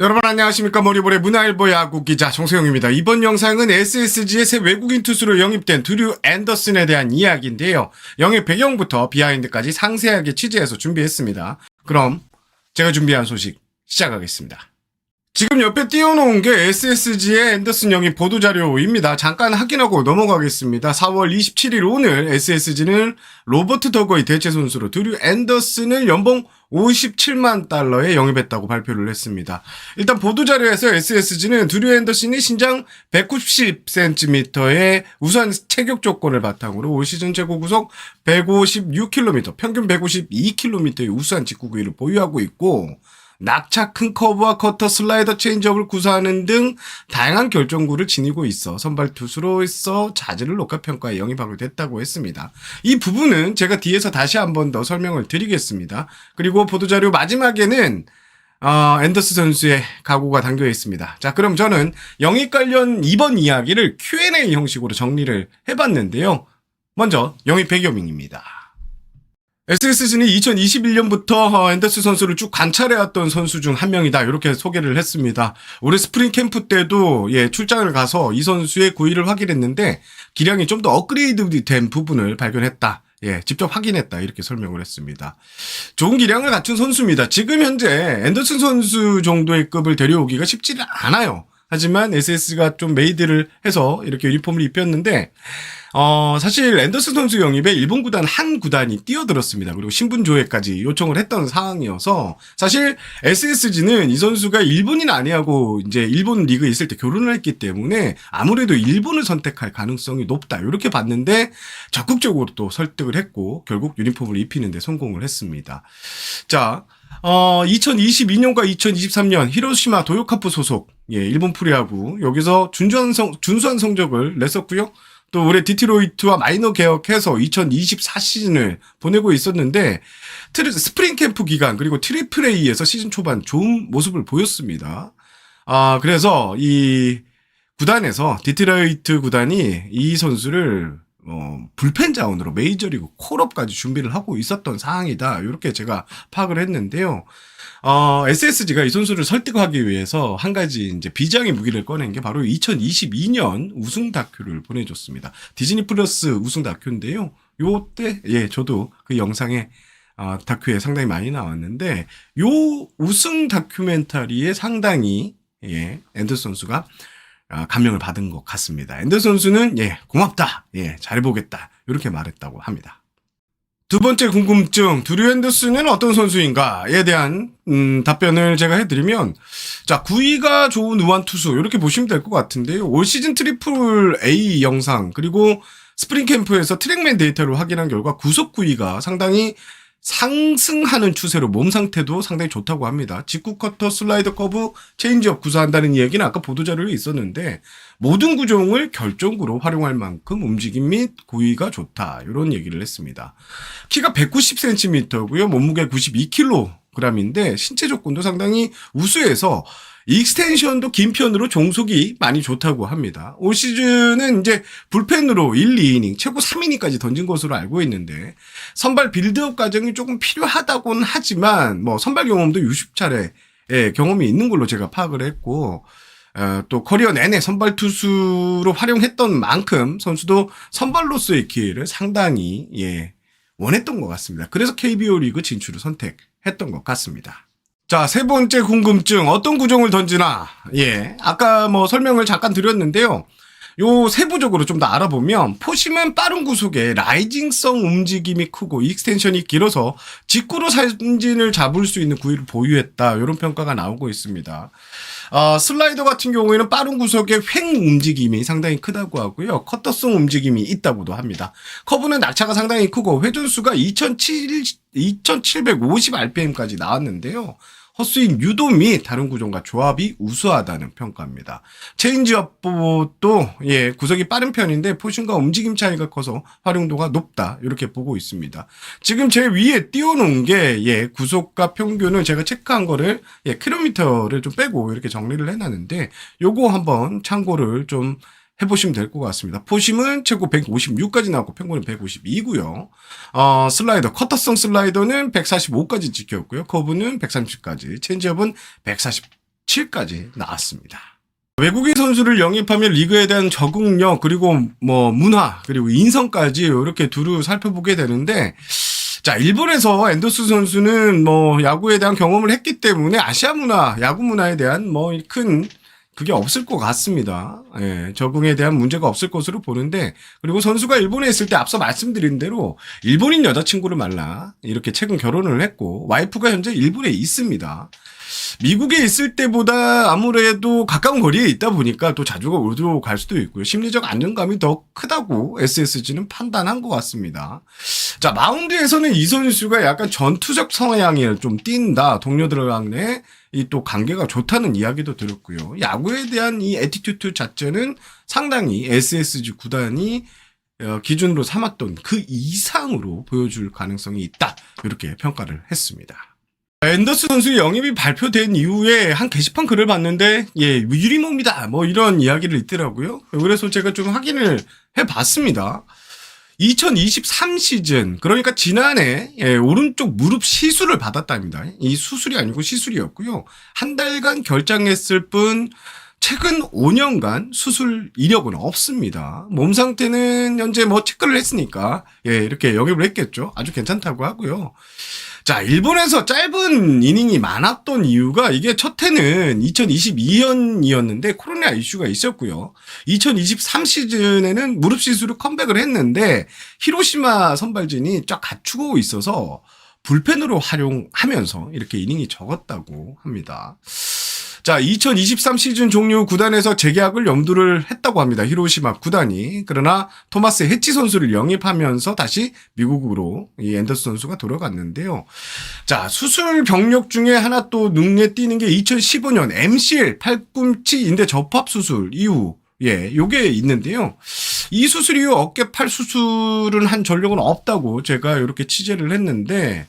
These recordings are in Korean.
여러분 안녕하십니까. 머리볼의 문화일보 야구 기자 정세영입니다. 이번 영상은 SSG의 새 외국인 투수로 영입된 드류 앤더슨에 대한 이야기인데요. 영입 배경부터 비하인드까지 상세하게 취재해서 준비했습니다. 그럼 제가 준비한 소식 시작하겠습니다. 지금 옆에 띄워놓은 게 SSG의 앤더슨 영입 보도자료입니다. 잠깐 확인하고 넘어가겠습니다. 4월 27일 오늘 SSG는 로버트 더거의 대체 선수로 드류 앤더슨을 연봉 57만 달러에 영입했다고 발표를 했습니다. 일단 보도자료에서 SSG는 드류 앤더슨이 신장 190cm의 우수한 체격 조건을 바탕으로 올 시즌 최고 구속 156km, 평균 152km의 우수한 직구구위를 보유하고 있고 낙차 큰 커브와 커터, 슬라이더, 체인지업을 구사하는 등 다양한 결정구를 지니고 있어 선발 투수로서 자질을 높게 평가해 영입하게 됐다고 했습니다. 이 부분은 제가 뒤에서 다시 한 번 더 설명을 드리겠습니다. 그리고 보도자료 마지막에는 앤더슨 선수의 각오가 담겨 있습니다. 자, 그럼 저는 영입 관련 이번 이야기를 Q&A 형식으로 정리를 해봤는데요. 먼저 영입 배경입니다. SSG는 2021년부터 앤더슨 선수를 쭉 관찰해왔던 선수 중 한 명이다. 이렇게 소개를 했습니다. 올해 스프링 캠프 때도 출장을 가서 이 선수의 구위를 확인했는데 기량이 좀 더 업그레이드된 부분을 발견했다. 직접 확인했다. 이렇게 설명을 했습니다. 좋은 기량을 갖춘 선수입니다. 지금 현재 앤더슨 선수 정도의 급을 데려오기가 쉽지는 않아요. 하지만 SSG가 좀 메이드를 해서 이렇게 유니폼을 입혔는데 사실 앤더슨 선수 영입에 일본 구단 한 구단이 뛰어들었습니다. 그리고 신분 조회까지 요청을 했던 상황이어서 사실 SSG는 이 선수가 일본인 아니하고 이제 일본 리그에 있을 때 결혼을 했기 때문에 아무래도 일본을 선택할 가능성이 높다. 이렇게 봤는데 적극적으로 또 설득을 했고 결국 유니폼을 입히는 데 성공을 했습니다. 자, 2022년과 2023년 히로시마 도요카프 소속 일본 프로야구 여기서 준수한 성적을 냈었고요. 또 올해 디트로이트와 마이너 계약해서 2024 시즌을 보내고 있었는데 스프링 캠프 기간 그리고 트리플 A에서 시즌 초반 좋은 모습을 보였습니다. 그래서 이 구단에서 디트로이트 구단이 이 선수를 불펜 자원으로 메이저리그 콜업까지 준비를 하고 있었던 상황이다. 이렇게 제가 파악을 했는데요. SSG가 이 선수를 설득하기 위해서 한 가지 이제 비장의 무기를 꺼낸 게 바로 2022년 우승 다큐를 보내줬습니다. 디즈니 플러스 우승 다큐인데요. 요때, 저도 그 영상에, 다큐에 상당히 많이 나왔는데, 요 우승 다큐멘터리에 상당히, 앤더슨 선수가 감명을 받은 것 같습니다. 앤더슨 선수는, 고맙다. 잘해보겠다. 이렇게 말했다고 합니다. 두 번째 궁금증, 드류 앤더슨은 어떤 선수인가에 대한 답변을 제가 해드리면 자, 구위가 좋은 우완 투수 이렇게 보시면 될 것 같은데요. 올 시즌 트리플 A 영상 그리고 스프링 캠프에서 트랙맨 데이터를 확인한 결과 구속 구위가 상당히 상승하는 추세로 몸 상태도 상당히 좋다고 합니다. 직구, 커터, 슬라이더, 커브, 체인지업 구사한다는 이야기는 아까 보도자료에 있었는데 모든 구종을 결정구로 활용할 만큼 움직임 및 구위가 좋다. 이런 얘기를 했습니다. 키가 190cm고요. 몸무게 92kg인데 신체 조건도 상당히 우수해서 익스텐션도 긴 편으로 종속이 많이 좋다고 합니다. 올 시즌은 이제 불펜으로 1, 2이닝, 최고 3이닝까지 던진 것으로 알고 있는데 선발 빌드업 과정이 조금 필요하다고는 하지만 선발 경험도 60차례의 경험이 있는 걸로 제가 파악을 했고 또 커리어 내내 선발 투수로 활용했던 만큼 선수도 선발로서의 기회를 상당히 원했던 것 같습니다. 그래서 KBO 리그 진출을 선택했던 것 같습니다. 자, 세 번째 궁금증, 어떤 구종을 던지나? 아까 설명을 잠깐 드렸는데요. 요 세부적으로 좀 더 알아보면 포심은 빠른 구속에 라이징성 움직임이 크고 익스텐션이 길어서 직구로 삼진을 잡을 수 있는 구위를 보유했다. 이런 평가가 나오고 있습니다. 슬라이더 같은 경우에는 빠른 구속에 횡 움직임이 상당히 크다고 하고요. 커터성 움직임이 있다고도 합니다. 커브는 낙차가 상당히 크고 회전수가 2750rpm까지 나왔는데요. 헛스윙 유도 및 다른 구종과 조합이 우수하다는 평가입니다. 체인지업도 구속이 빠른 편인데 포심과 움직임 차이가 커서 활용도가 높다 이렇게 보고 있습니다. 지금 제 위에 띄워놓은 게 구속과 평균을 제가 체크한 거를 킬로미터를 좀 빼고 이렇게 정리를 해놨는데 요거 한번 참고를 좀 해보시면 될 것 같습니다. 포심은 최고 156까지 나왔고 평균은 152고요. 슬라이더, 커터성 슬라이더는 145까지 찍혔고요. 커브는 130까지, 체인지업은 140 7까지 나왔습니다. 외국인 선수를 영입하면 리그에 대한 적응력 그리고 뭐 문화 그리고 인성까지 이렇게 두루 살펴보게 되는데 자, 일본에서 앤더슨 선수는 뭐 야구에 대한 경험을 했기 때문에 아시아 문화, 야구 문화에 대한 뭐 큰 그게 없을 것 같습니다. 예, 적응에 대한 문제가 없을 것으로 보는데 그리고 선수가 일본에 있을 때 앞서 말씀드린 대로 일본인 여자친구를 만나 이렇게 최근 결혼을 했고 와이프가 현재 일본에 있습니다. 미국에 있을 때보다 아무래도 가까운 거리에 있다 보니까 또 자주 오도 갈 수도 있고요. 심리적 안정감이 더 크다고 SSG는 판단한 것 같습니다. 자, 마운드에서는 이 선수가 약간 전투적 성향을 좀 띈다. 동료들과의 이 또 관계가 좋다는 이야기도 들었고요. 야구에 대한 이 애티튜드 자체는 상당히 SSG 구단이 기준으로 삼았던 그 이상으로 보여줄 가능성이 있다. 이렇게 평가를 했습니다. 앤더슨 선수 영입이 발표된 이후에 한 게시판 글을 봤는데 예, 유리몸이다 뭐 이런 이야기를 있더라고요. 그래서 제가 좀 확인을 해봤습니다. 2023 시즌 그러니까 지난해 예, 오른쪽 무릎 시술을 받았답니다. 이 수술이 아니고 시술이었고요. 한 달간 결장했을 뿐 최근 5년간 수술 이력은 없습니다. 몸 상태는 현재 뭐 체크를 했으니까 예, 이렇게 영입을 했겠죠. 아주 괜찮다고 하고요. 자, 일본에서 짧은 이닝이 많았던 이유가 이게 첫 해는 2022년이었는데 코로나 이슈가 있었고요. 2023 시즌에는 무릎 시술을 컴백을 했는데 히로시마 선발진이 쫙 갖추고 있어서 불펜으로 활용하면서 이렇게 이닝이 적었다고 합니다. 자, 2023 시즌 종료 구단에서 재계약을 염두를 했다고 합니다. 히로시마 구단이. 그러나 토마스 해치 선수를 영입하면서 다시 미국으로 이 앤더슨 선수가 돌아갔는데요. 자, 수술 병력 중에 하나 또 눈에 띄는 게 2015년 MCL 팔꿈치 인대 접합 수술 이후 예, 요게 있는데요. 이 수술 이후 어깨 팔 수술은 한 전력은 없다고 제가 이렇게 취재를 했는데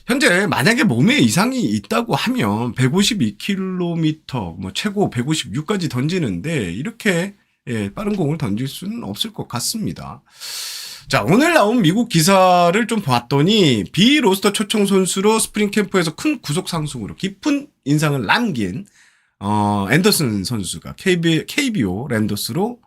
현재 만약에 몸에 이상이 있다고 하면 152km, 뭐 최고 156까지 던지는데 이렇게 예, 빠른 공을 던질 수는 없을 것 같습니다. 자, 오늘 나온 미국 기사를 좀 봤더니 비로스터 초청 선수로 스프링 캠프에서 큰 구속 상승으로 깊은 인상을 남긴 앤더슨 선수가 KBO 랜더스로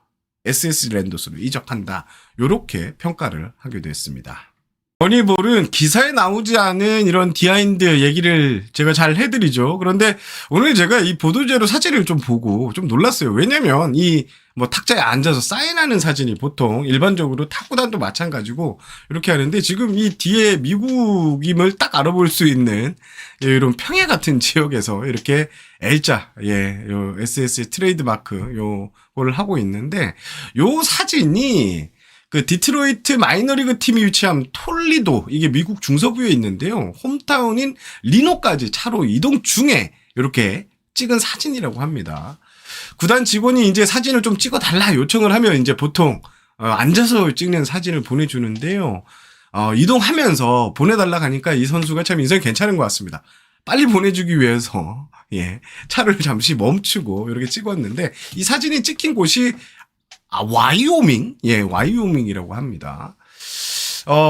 SSG 랜더스로 이적한다. 요렇게 평가를 하게 됐습니다. 머니볼은 기사에 나오지 않은 이런 비하인드 얘기를 제가 잘 해드리죠. 그런데 오늘 제가 이 보도자료 사진을 좀 보고 좀 놀랐어요. 왜냐면 이 뭐 탁자에 앉아서 사인하는 사진이 보통 일반적으로 탁구단도 마찬가지고 이렇게 하는데 지금 이 뒤에 미국임을 딱 알아볼 수 있는 이런 평야 같은 지역에서 이렇게 L자, 예, 요 SS 트레이드 마크 요거를 하고 있는데 요 사진이 그 디트로이트 마이너리그 팀이 위치한 톨리도 이게 미국 중서부에 있는데요. 홈타운인 리노까지 차로 이동 중에 이렇게 찍은 사진이라고 합니다. 구단 직원이 이제 사진을 좀 찍어달라 요청을 하면 이제 보통 앉아서 찍는 사진을 보내주는데요. 이동하면서 보내달라 하니까 이 선수가 참 인성이 괜찮은 것 같습니다. 빨리 보내주기 위해서 예, 차를 잠시 멈추고 이렇게 찍었는데 이 사진이 찍힌 곳이 와이오밍? 예, 와이오밍이라고 합니다.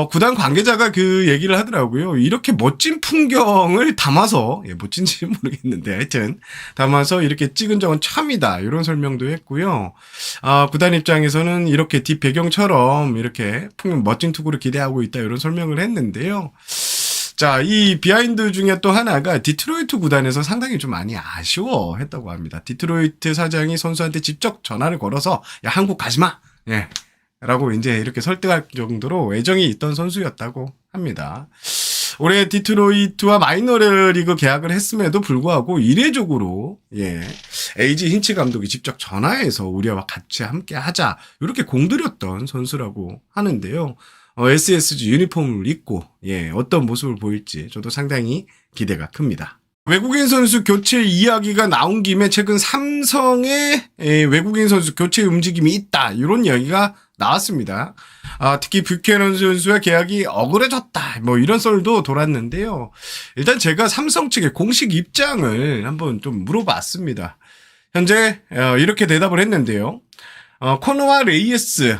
구단 관계자가 그 얘기를 하더라고요. 이렇게 멋진 풍경을 담아서, 예, 멋진지는 모르겠는데, 하여튼, 담아서 이렇게 찍은 적은 처음이다. 이런 설명도 했고요. 구단 입장에서는 이렇게 뒷 배경처럼 이렇게 멋진 투구를 기대하고 있다. 이런 설명을 했는데요. 자, 이 비하인드 중에 또 하나가 디트로이트 구단에서 상당히 좀 많이 아쉬워했다고 합니다. 디트로이트 사장이 선수한테 직접 전화를 걸어서 야, 한국 가지 마. 예. 라고 이제 이렇게 설득할 정도로 애정이 있던 선수였다고 합니다. 올해 디트로이트와 마이너리그 계약을 했음에도 불구하고 이례적으로 예, 에이지 힌치 감독이 직접 전화해서 우리와 같이 함께 하자 이렇게 공들였던 선수라고 하는데요. SSG 유니폼을 입고 예, 어떤 모습을 보일지 저도 상당히 기대가 큽니다. 외국인 선수 교체 이야기가 나온 김에 최근 삼성의 외국인 선수 교체 움직임이 있다 이런 이야기가 나왔습니다. 특히 뷰캐넌 선수와 계약이 억울해졌다 뭐 이런 썰도 돌았는데요. 일단 제가 삼성 측의 공식 입장을 한번 좀 물어봤습니다. 현재 이렇게 대답을 했는데요. 코너와 레이에스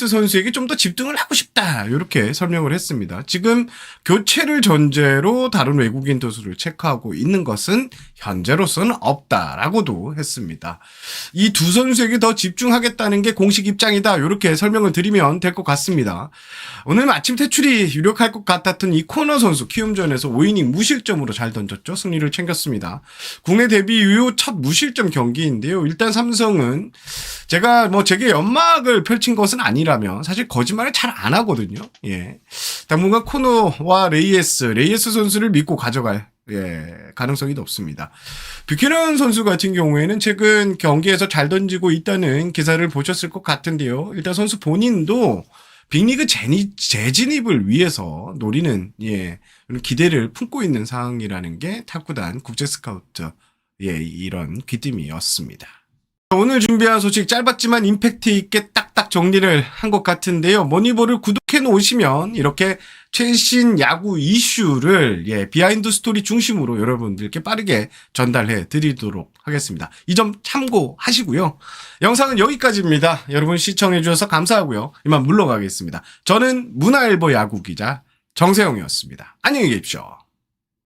선수에게 좀 더 집중을 하고 싶다. 이렇게 설명을 했습니다. 지금 교체를 전제로 다른 외국인 투수를 체크하고 있는 것은 현재로서는 없다라고도 했습니다. 이 두 선수에게 더 집중하겠다는 게 공식 입장이다. 이렇게 설명을 드리면 될 것 같습니다. 오늘 마침 퇴출이 유력할 것 같았던 이 코너 선수 키움전에서 5이닝 무실점으로 잘 던졌죠. 승리를 챙겼습니다. 국내 데뷔 이후 첫 무실점 경기인데요. 일단 삼성은 제가 제게 연막을 펼친 것은 아니라면 사실 거짓말을 잘 안 하거든요. 예. 당분간 코너와 레이에스 선수를 믿고 가져갈 가능성이 높습니다. 뷰캐넌 선수 같은 경우에는 최근 경기에서 잘 던지고 있다는 기사를 보셨을 것 같은데요. 일단 선수 본인도 빅리그 재진입을 위해서 노리는 기대를 품고 있는 상황이라는 게 탁구단 국제 스카우트 이런 귀띔이었습니다. 오늘 준비한 소식 짧았지만 임팩트 있게 딱딱 정리를 한 것 같은데요. 머니볼을 구독해 놓으시면 이렇게 최신 야구 이슈를 비하인드 스토리 중심으로 여러분들께 빠르게 전달해 드리도록 하겠습니다. 이 점 참고하시고요. 영상은 여기까지입니다. 여러분 시청해 주셔서 감사하고요. 이만 물러가겠습니다. 저는 문화일보 야구 기자 정세영이었습니다. 안녕히 계십시오.